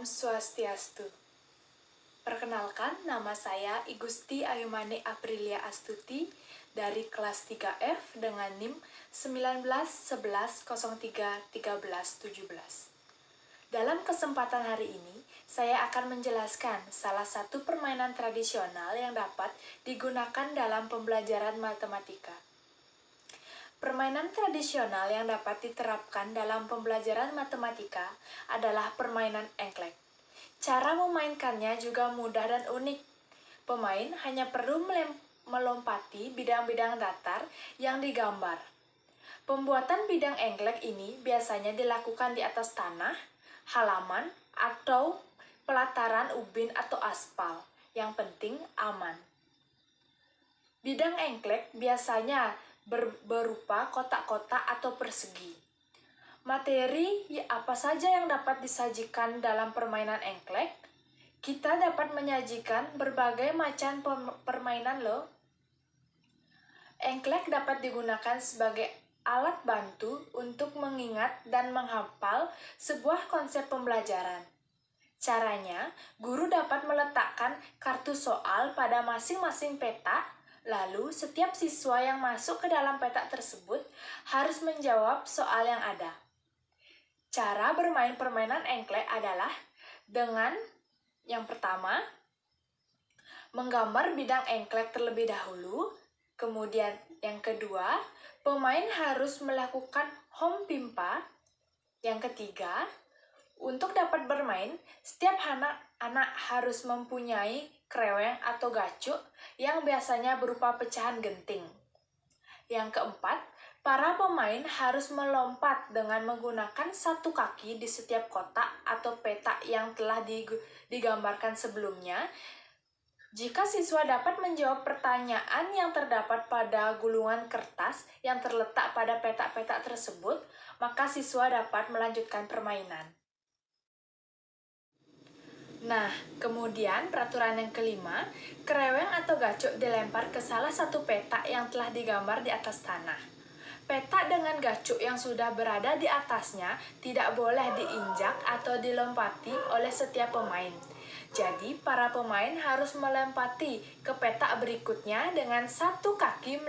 Om Swastiastu. Perkenalkan, nama saya Igusti Ayumani Aprilia Astuti dari kelas 3F dengan NIM 1911031317. Dalam kesempatan hari ini, saya akan menjelaskan salah satu permainan tradisional yang dapat digunakan dalam pembelajaran matematika. Permainan tradisional yang dapat diterapkan dalam pembelajaran matematika adalah permainan engklek. Cara memainkannya juga mudah dan unik. Pemain hanya perlu melompati bidang-bidang datar yang digambar. Pembuatan bidang engklek ini biasanya dilakukan di atas tanah, halaman, atau pelataran ubin atau aspal. Yang penting aman. Bidang engklek biasanya berupa kotak-kotak atau persegi. Materi apa saja yang dapat disajikan dalam permainan engklek? Kita dapat menyajikan berbagai macam permainan loh. Engklek dapat digunakan sebagai alat bantu untuk mengingat dan menghafal sebuah konsep pembelajaran. Caranya, guru dapat meletakkan kartu soal pada masing-masing peta. Lalu, setiap siswa yang masuk ke dalam peta tersebut harus menjawab soal yang ada. Cara bermain permainan engklek adalah dengan yang pertama, menggambar bidang engklek terlebih dahulu. Kemudian yang kedua, pemain harus melakukan home pimpa. Yang ketiga, untuk dapat bermain, setiap anak harus mempunyai kreweng atau gacuk yang biasanya berupa pecahan genting. Yang keempat, para pemain harus melompat dengan menggunakan satu kaki di setiap kotak atau peta yang telah digambarkan sebelumnya. Jika siswa dapat menjawab pertanyaan yang terdapat pada gulungan kertas yang terletak pada peta-peta tersebut, maka siswa dapat melanjutkan permainan. Nah, kemudian peraturan yang kelima, kreweng atau gacuk dilempar ke salah satu peta yang telah digambar di atas tanah. Peta dengan gacuk yang sudah berada di atasnya tidak boleh diinjak atau dilompati oleh setiap pemain. Jadi, para pemain harus melempati ke peta berikutnya dengan satu kaki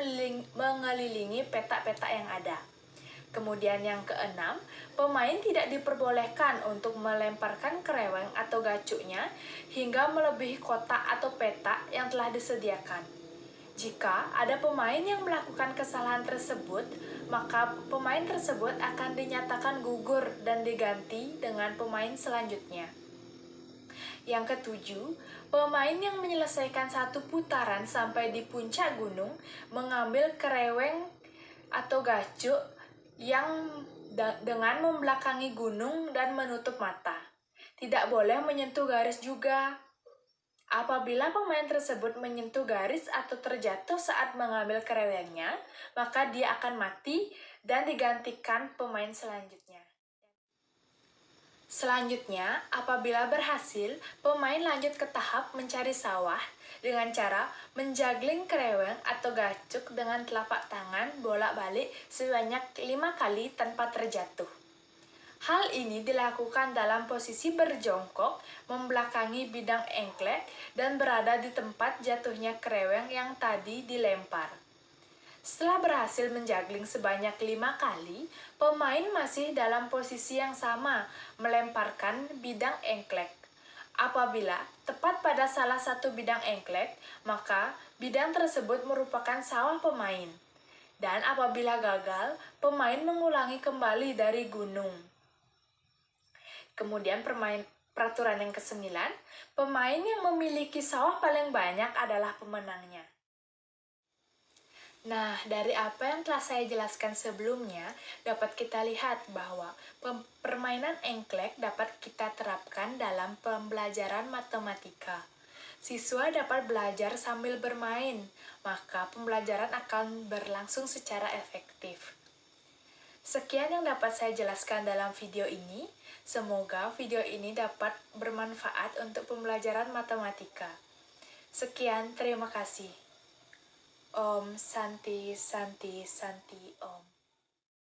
mengelilingi peta-peta yang ada. Kemudian yang keenam, pemain tidak diperbolehkan untuk melemparkan kreweng atau gacuknya hingga melebihi kotak atau peta yang telah disediakan. Jika ada pemain yang melakukan kesalahan tersebut, maka pemain tersebut akan dinyatakan gugur dan diganti dengan pemain selanjutnya. Yang ketujuh, pemain yang menyelesaikan satu putaran sampai di puncak gunung mengambil kreweng atau gacuk yang dengan membelakangi gunung dan menutup mata. Tidak boleh menyentuh garis juga. Apabila pemain tersebut menyentuh garis atau terjatuh saat mengambil krewengnya, maka dia akan mati dan digantikan pemain selanjutnya. Selanjutnya, apabila berhasil, pemain lanjut ke tahap mencari sawah dengan cara menjagling kreweng atau gacuk dengan telapak tangan bolak-balik sebanyak 5 kali tanpa terjatuh. Hal ini dilakukan dalam posisi berjongkok, membelakangi bidang engklek, dan berada di tempat jatuhnya kreweng yang tadi dilempar. Setelah berhasil menjagling sebanyak 5 kali, pemain masih dalam posisi yang sama, melemparkan bidang engklek. Apabila tepat pada salah satu bidang engklek, maka bidang tersebut merupakan sawah pemain. Dan apabila gagal, pemain mengulangi kembali dari gunung. Kemudian peraturan yang ke-9, pemain yang memiliki sawah paling banyak adalah pemenangnya. Nah, dari apa yang telah saya jelaskan sebelumnya, dapat kita lihat bahwa permainan engklek dapat kita terapkan dalam pembelajaran matematika. Siswa dapat belajar sambil bermain, maka pembelajaran akan berlangsung secara efektif. Sekian yang dapat saya jelaskan dalam video ini. Semoga video ini dapat bermanfaat untuk pembelajaran matematika. Sekian, terima kasih. Om Santi Santi Santi Om.